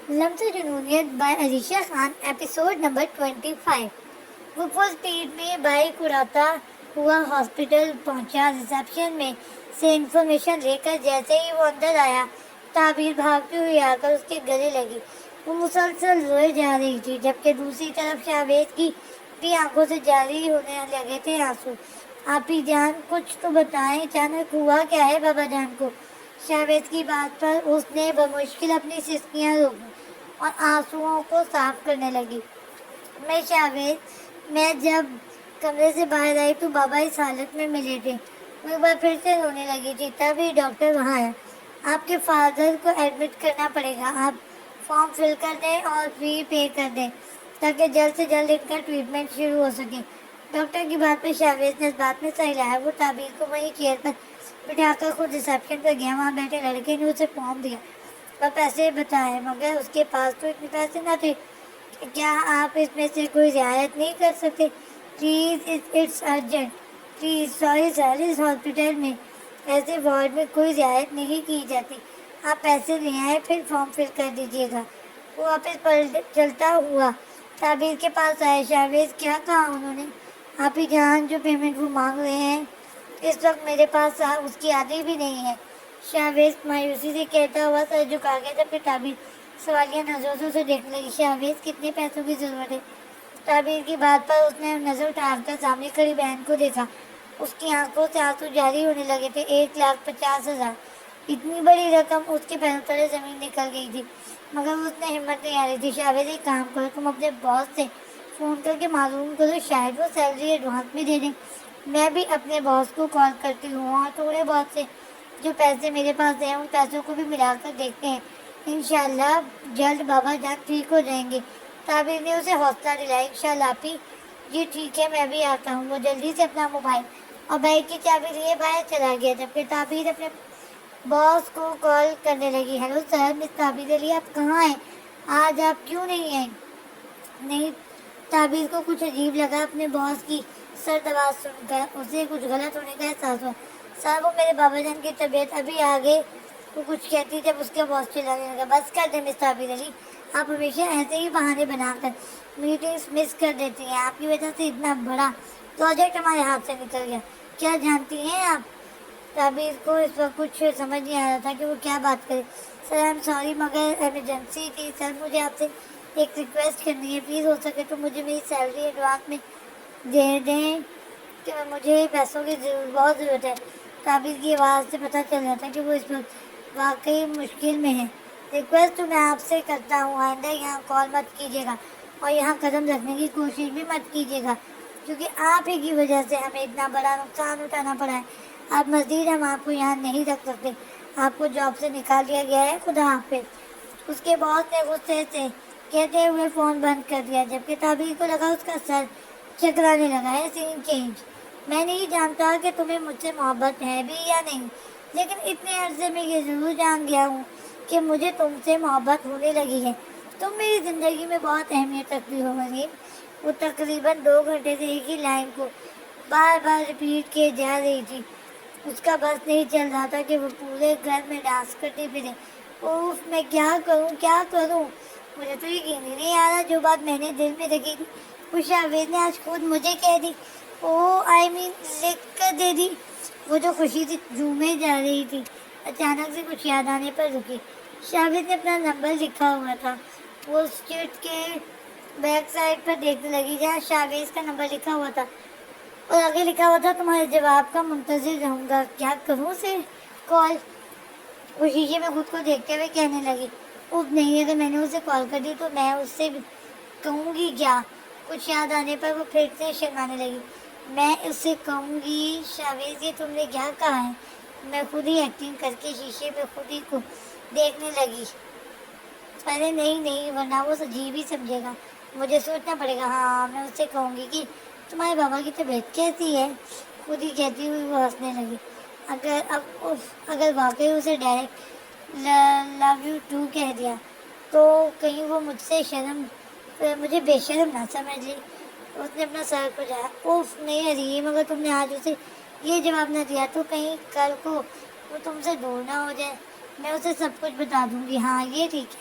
لمز جنونیت by Alisha Khan episode number 25۔ وہ فل speed میں بائک اڑاتا ہوا ہاسپٹل پہنچا۔ ریسیپشن میں سے انفارمیشن لے کر جیسے ہی وہ اندر آیا، تعبیر بھاگتی ہوئی آ کر اس کے گلے لگی۔ وہ مسلسل روئے جا رہی تھی، جبکہ دوسری طرف شاویز کی بھی آنکھوں سے جاری ہونے لگے تھے آنسو۔ آپی جان کچھ تو بتائیں، اچانک ہوا کیا ہے بابا جان کو؟ شاویز کی بات پر اس نے بمشکل اپنی سسکیاں روکی اور آنسوؤں کو صاف کرنے لگی۔ میں جب کمرے سے باہر آئی تو بابا اس حالت میں ملے تھے۔ وہ ایک بار پھر سے رونے لگی تھی، تبھی ڈاکٹر وہاں آیا۔ آپ کے فادر کو ایڈمٹ کرنا پڑے گا، آپ فارم فل کر دیں اور فی پے کر دیں تاکہ جلد سے جلد ان کا ٹریٹمنٹ شروع ہو سکے۔ ڈاکٹر کی بات پہ شاویز نے اس بات میں صحیح لایا۔ وہ تعبیر کو وہیں چیئر پر بٹھا کر خود ریسیپشن پر گیا۔ وہاں بیٹھے لڑکے نے اسے فارم دیا اور پیسے بتائے، مگر اس کے پاس تو اتنے پیسے نہ تھے۔ کیا آپ اس میں سے کوئی رعایت نہیں کر سکتے؟ Please, it's urgent, please. Sorry sir, اس ہاسپٹل میں ایسے وارڈ میں کوئی رعایت نہیں کی جاتی۔ آپ پیسے لے آئے، پھر فارم فل کر دیجیے گا۔ وہ واپس چلتا ہوا تعبیر کے پاس آئے۔ شاویز، کیا کہا انہوں نے؟ آپ ہی جان، جو پیمنٹ وہ مانگ رہے ہیں اس وقت میرے پاس اس کی آدھی بھی نہیں ہے۔ شاویز مایوسی سے کہتا ہوا سر جھکا گیا، جبکہ تعبیر سوالیہ نظروں سے دیکھنے لگی۔ شاویز، کتنے پیسوں کی ضرورت ہے؟ تعبیر کی بات پر اس نے نظر اٹھا کر سامنے کھڑی بہن کو دیکھا۔ اس کی آنکھوں سے آنسو جاری ہونے لگے تھے۔ 1,50,000! اتنی بڑی رقم! اس کے پیروں تلے زمین نکل گئی تھی، مگر اس نے ہمت نہیں ہاری تھی۔ شاویز، ایک کام کرو، تم اپنے باس سے فون کر کے معلوم کرو، شاید وہ سیلری ایڈوانس میں دے دیں۔ میں بھی اپنے باس کو کال کرتی ہوں اور تھوڑے بہت سے جو پیسے میرے پاس ہیں ان پیسوں کو بھی ملا کر دیکھتے ہیں۔ انشاءاللہ جلد بابا جان ٹھیک ہو جائیں گے۔ تعبیر نے اسے حوصلہ دلایا۔ انشاءاللہ آپی جی، ٹھیک ہے، میں بھی آتا ہوں۔ وہ جلدی سے اپنا موبائل اور بائک کی چابی لیے باہر چلا گیا، جبکہ تعبیر اپنے باس کو کال کرنے لگی۔ ہیلو سر، مس تعبیر علی، آپ کہاں ہیں؟ آج آپ کیوں نہیں آئیں؟ نہیں، تعبیر کو کچھ عجیب لگا اپنے باس کی سرد آواز سن کر۔ اسے کچھ غلط ہونے کا احساس ہوا۔ سر، وہ میرے بابا جان کی طبیعت ابھی آگے وہ کچھ کہتی جب اس کے باس چلانے لگا۔ بس کر دیں مس تعبیر علی، آپ ہمیشہ ایسے ہی بہانے بنا کر میٹنگز مس کر دیتی ہیں۔ آپ کی وجہ سے اتنا بڑا پروجیکٹ ہمارے ہاتھ سے نکل گیا۔ کیا جانتی ہیں آپ؟ تعبیر کو اس وقت کچھ سمجھ نہیں آ رہا تھا کہ وہ کیا بات کرے۔ سر، آئی ایم سوری، مگر ایمرجنسی تھی۔ سر، مجھے آپ سے ایک ریکویسٹ کرنی ہے، پلیز ہو سکے تو مجھے میری سیلری ایڈوانس میں دے دیں کہ مجھے پیسوں کی بہت ضرورت ہے۔ تعبیر کی آواز سے پتہ چل رہا تھا کہ وہ اس وقت واقعی مشکل میں ہے۔ ریکویسٹ تو میں آپ سے کرتا ہوں، آئندہ یہاں کال مت کیجیے گا اور یہاں قدم رکھنے کی کوشش بھی مت کیجیے گا، کیونکہ آپ ہی کی وجہ سے ہمیں اتنا بڑا نقصان اٹھانا پڑا ہے۔ اب مزید ہم آپ کو یہاں نہیں رکھ سکتے، آپ کو جاب سے نکال دیا گیا ہے۔ خدا حافظ۔ اس کے باس نے غصے سے کہتے ہوئے فون بند کر دیا، جبکہ تعبیر کو لگا اس کا سر چکرانے لگا ہے۔ سین چینج۔ میں نہیں جانتا کہ تمہیں مجھ سے محبت ہے بھی یا نہیں، لیکن اتنے عرصے میں یہ ضرور جان گیا ہوں کہ مجھے تم سے محبت ہونے لگی ہے۔ تم میری زندگی میں بہت اہمیت رکھتی ہو مریم۔ وہ تقریباً 2 گھنٹے سے ایک ہی لائن کو بار بار ریپیٹ کیے جا رہی تھی۔ اس کا بس نہیں چل رہا تھا کہ وہ پورے گھر میں ڈانس کرتی پھرے۔ اوف، میں کیا کروں کیا کروں؟ مجھے تو یقین ہی نہیں آ رہا جو بات میں نے دل میں رکھی تھی وہ شاویز نے آج خود مجھے کہہ دی۔ لکھ کر دے دی۔ وہ جو خوشی سے جھومے جا رہی تھی اچانک سے کچھ یاد آنے پر رکی۔ شاویز نے اپنا نمبر لکھا ہوا تھا۔ وہ اسٹیٹ کے بیک سائڈ پر دیکھنے لگی جہاں شاویز کا نمبر لکھا ہوا تھا، اور آگے لکھا ہوا تھا تمہارے جواب کا منتظر رہوں گا۔ کیا کروں اسے کال؟ وہ شیشے میں خود کو دیکھتے ہوئے کہنے لگی، اوف نہیں، اگر میں نے اسے کال کر دی تو میں اس سے کہوں گی کیا؟ کچھ یاد آنے پر وہ پھر سے شرمانے لگی۔ میں اس سے کہوں گی شاویز، یہ تم نے کیا کہا ہے؟ میں خود ہی ایکٹنگ کر کے شیشے میں خود ہی کو دیکھنے لگی۔ ارے نہیں، ورنہ وہ عجیب ہی سمجھے گا، مجھے سوچنا پڑے گا۔ ہاں، میں اس سے کہوں گی کہ تمہارے بابا کی طبیعت کیسی ہے؟ خود ہی کہتی ہوئی وہ ہنسنے لگی۔ اگر واقعی اسے ڈائریکٹ لو یو ٹو کہہ دیا تو کہیں وہ مجھے بے شرم نہ سمجھ لی۔ اس نے اپنا سر کھجایا۔ اوف نہیں حریم، اگر تم نے آج اسے یہ جواب نہ دیا تو کہیں کل کو وہ تم سے دور نہ ہو جائے۔ میں اسے سب کچھ بتا دوں گی۔ ہاں، یہ ٹھیک ہے۔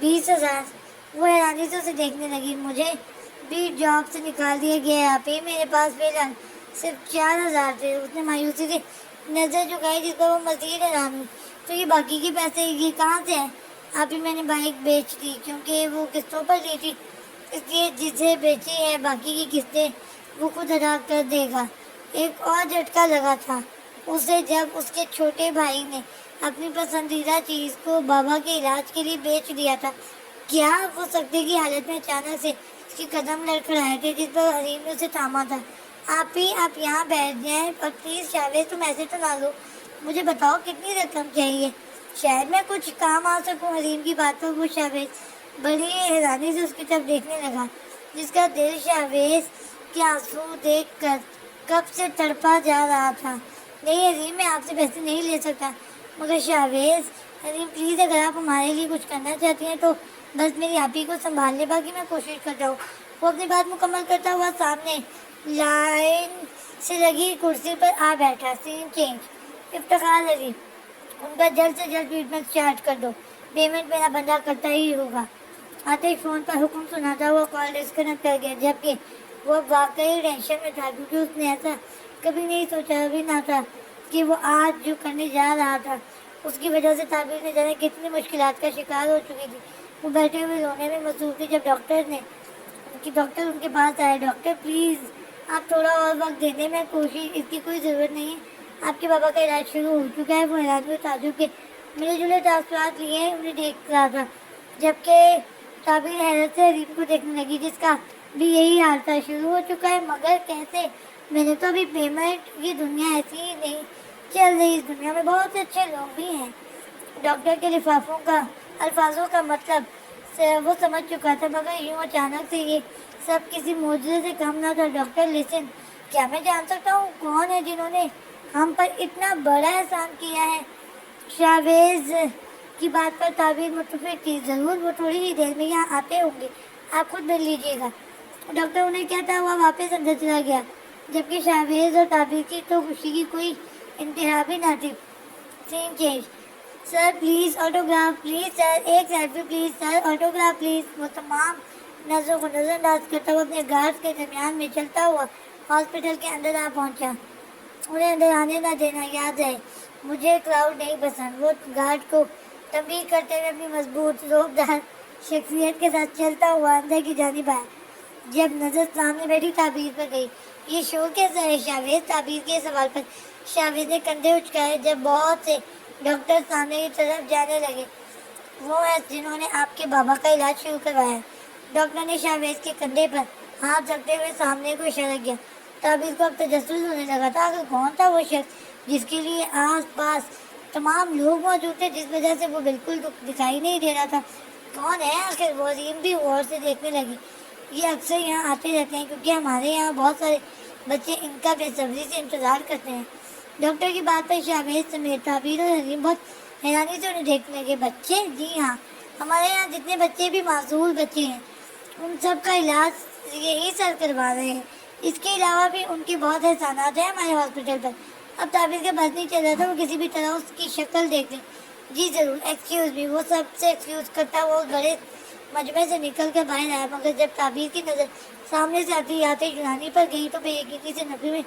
20,000। وہ حیرانی سے اسے دیکھنے لگی. مجھے بھی جاب سے نکال دیا گیا ہے آپی, میرے پاس فی الحال صرف 4,000 تھے. اس نے مایوسی سے نظر جھکائی, جس پر وہ مزید حیران ہوئی. تو یہ باقی کے پیسے یہ کہاں سے ہیں؟ آپی میں نے بائک بیچ دی کیونکہ وہ قسطوں پر لی تھی, اس لیے جسے بیچی ہے باقی کی قسطیں وہ خود ادا کر دے گا. ایک اور جھٹکا لگا تھا اسے جب اس کے چھوٹے بھائی نے اپنی پسندیدہ چیز کو بابا کے علاج کے لیے بیچ دیا تھا. کیا وہ سکتے کی حالت میں اچانک سے اس کے قدم لڑکھڑائے تھے, جس پر حریم نے اسے تھاما تھا. آپ یہاں بیٹھ جائیں اور پلیز شاویز تم ایسے تو نہ لو, مجھے بتاؤ کتنی رقم چاہیے, شاید میں کچھ کام آ سکوں. حریم کی بات پر وہ شاویز بڑی حیرانی سے اس کی طرف دیکھنے لگا, جس کا دل شاویز کے آنسو دیکھ کر کب سے تڑپا جا رہا تھا. نہیں حریم, میں آپ سے پیسے نہیں لے سکتا. مگر شاویز, حریم پلیز اگر آپ ہمارے لیے کچھ کرنا چاہتی ہیں تو بس میری آپی کو سنبھالنے, باقی میں کوشش کرتا ہوں. وہ اپنی بات مکمل کرتا ہوا سامنے لائن سے لگی کرسی پر آ بیٹھا. سین چینج. افتخار علی, ان کا جلد سے جلد ٹریٹمنٹ اسٹارٹ کر دو, پیمنٹ میرا بندہ کرتا ہی ہوگا. آتش فون پر حکم سناتا ہوا کال ڈسکنیکٹ کر گیا, جبکہ وہ واقعی ٹینشن میں تھا, کیونکہ اس نے ایسا کبھی نہیں سوچا بھی نہ تھا کہ وہ آج جو کرنے جا رہا تھا اس کی وجہ سے تعبیر نے جانے کتنی مشکلات کا شکار ہو چکی تھی. وہ بیٹھے ہوئے رونے میں مصروف تھی جب ڈاکٹر ان کے پاس آئے. ڈاکٹر پلیز آپ تھوڑا اور وقت دینے میں کوشش, اس کی کوئی ضرورت نہیں ہے, آپ کے بابا کا علاج شروع ہو چکا ہے. وہ حیران و تعجب کے ملے جلے تاثرات لیے انہیں دیکھ رہا تھا, جبکہ تعبیر حیرت سے حریم کو دیکھنے لگی, جس کا بھی یہی حال تھا. شروع ہو چکا ہے مگر کیسے؟ میں نے تو ابھی پیمنٹ, یہ دنیا ایسی ہی نہیں چل رہی, اس دنیا میں بہت سے اچھے لوگ بھی ہیں. ڈاکٹر کے الفاظوں کا مطلب وہ سمجھ چکا تھا, مگر یوں اچانک سے یہ سب کسی معجزے سے کم نہ تھا. ڈاکٹر لسن, کیا میں جان سکتا ہوں کون ہے جنہوں نے ہم پر اتنا بڑا احسان کیا ہے؟ شاویز کی بات پر تعبیر متفق تھی. ضرور, وہ تھوڑی ہی دیر میں یہاں آتے ہوں گے, آپ خود مل لیجیے گا. ڈاکٹر انہیں کہتا ہوا واپس اندر چلا گیا, جبکہ شاویز اور تعبیر کی تو خوشی کی کوئی انتہا بھی نہ تھی. Scene change. Sir please autograph, please sir ایک selfie please sir, autograph please. وہ تمام نظروں کو نظر انداز کرتا ہوا اپنے گارڈ کے درمیان میں چلتا ہوا ہاسپٹل کے اندر آ پہنچا. انہیں اندر آنے نہ دینا, یاد ہے مجھے کراؤڈ نہیں پسند. وہ گارڈ کو تنبیہ کرتے ہوئے اپنی مضبوط روبدار شخصیت کے ساتھ چلتا ہوا اندر کی جانب آیا. جب نظر سامنے بیٹھی تعبیر پر گئی, یہ شور کیسا ہے شاویز؟ تعبیر کے سوال پر شاویز نے کندھے اچکائے. جب بہت سے ڈاکٹر سامنے کی طرف جانے لگے, وہ ہیں جنہوں نے آپ کے بابا کا علاج شروع کروایا. ڈاکٹر نے شاویز کے کندھے پر ہاتھ رکھتے ہوئے سامنے کو اشارہ کیا. تعبیر کو اب تجسس ہونے لگا تھا, آخر کون تھا وہ شخص جس کے لیے آس پاس تمام لوگ موجود تھے, جس وجہ سے وہ بالکل دکھائی نہیں دے رہا تھا. کون ہے آخر؟ وہ حریم بھی غور سے دیکھنے لگی. یہ اکثر یہاں آتے رہتے ہیں کیونکہ ہمارے یہاں بہت سارے بچے ان کا بے صبری سے انتظار کرتے ہیں. ڈاکٹر کی بات پر شاویز سمیت تعبیر اور حریم بہت حیرانی سے انہیں دیکھنے لگے. بچے؟ جی ہاں, ہمارے یہاں جتنے بچے بھی معذور بچے ہیں ان سب کا علاج یہی سر کروا رہے ہیں. اس کے علاوہ بھی ان کے بہت احسانات ہیں ہمارے ہاسپٹل پر. اب تعبیر کا بس نہیں چل رہا تھا, وہ کسی بھی طرح اس کی شکل دیکھ لیں. جی ضرور, ایکسکیوز می. وہ سب سے ایکسکیوز کرتا وہ بڑے مجمع سے نکل کر باہر آیا, مگر جب تعبیر کی نظر سامنے سے آتے یونانی پر گئی تو بے یقینی سے نبی میں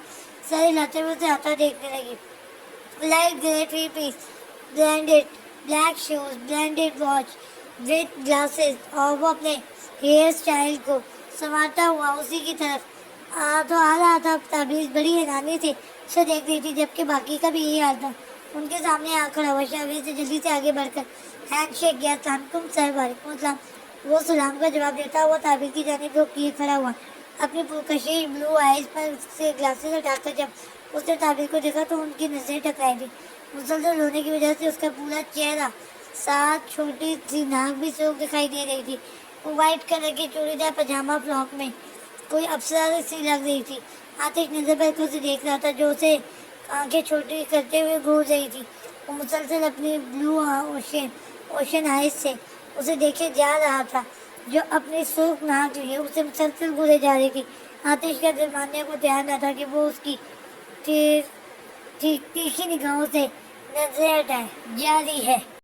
سر ہلاتے ہوئے اسے آتا دیکھنے لگی. Light grey three piece, branded black shoes, branded watch with glasses, اور وہ اپنے ہیئر اسٹائل کو سنوارتا ہوا اسی کی طرف تو آ رہا تھا. تعبیر بڑی حیرانی سے اسے دیکھ رہی تھی, جبکہ باقی کا بھی یہی حال تھا. ان کے سامنے آ کھڑا ہوا شاویز سے جلدی سے آگے بڑھ کر ہینڈ شیک کیا. السلام علیکم سر. وعلیکم السلام. وہ سلام کا جواب دیتا ہوا تعبیر کی جانب رخ کیے کھڑا ہوا, اپنی پرکشش بلو آئیز پر سے گلاسز ہٹا کر. جب اس نے تعبیر کو دیکھا تو ان کی نظریں ٹکرائی تھی. مسلسل رونے کی وجہ سے اس کا پورا چہرہ, ساتھ چھوٹی سی ناک بھی سرخ دکھائی دے رہی تھی. وہ وائٹ کلر کی چوڑی دار پاجامہ فراک میں کوئی افسرہ سی لگ رہی تھی. آتش نظر پر اسے دیکھ رہا تھا, جو اسے آنکھیں چھوٹی کرتے ہوئے گھور رہی تھی. وہ مسلسل اپنی بلو اوشن آئیز سے اسے دیکھے جا رہا تھا, جو اپنی سرخ ناک لیے اسے مسلسل گھورے جا رہی تھی. آتش کا دل ماننے کو تیار نہ تھا کہ وہ اس کی تیکھی نگاہوں سے نظریں ہٹائے. جاری ہے.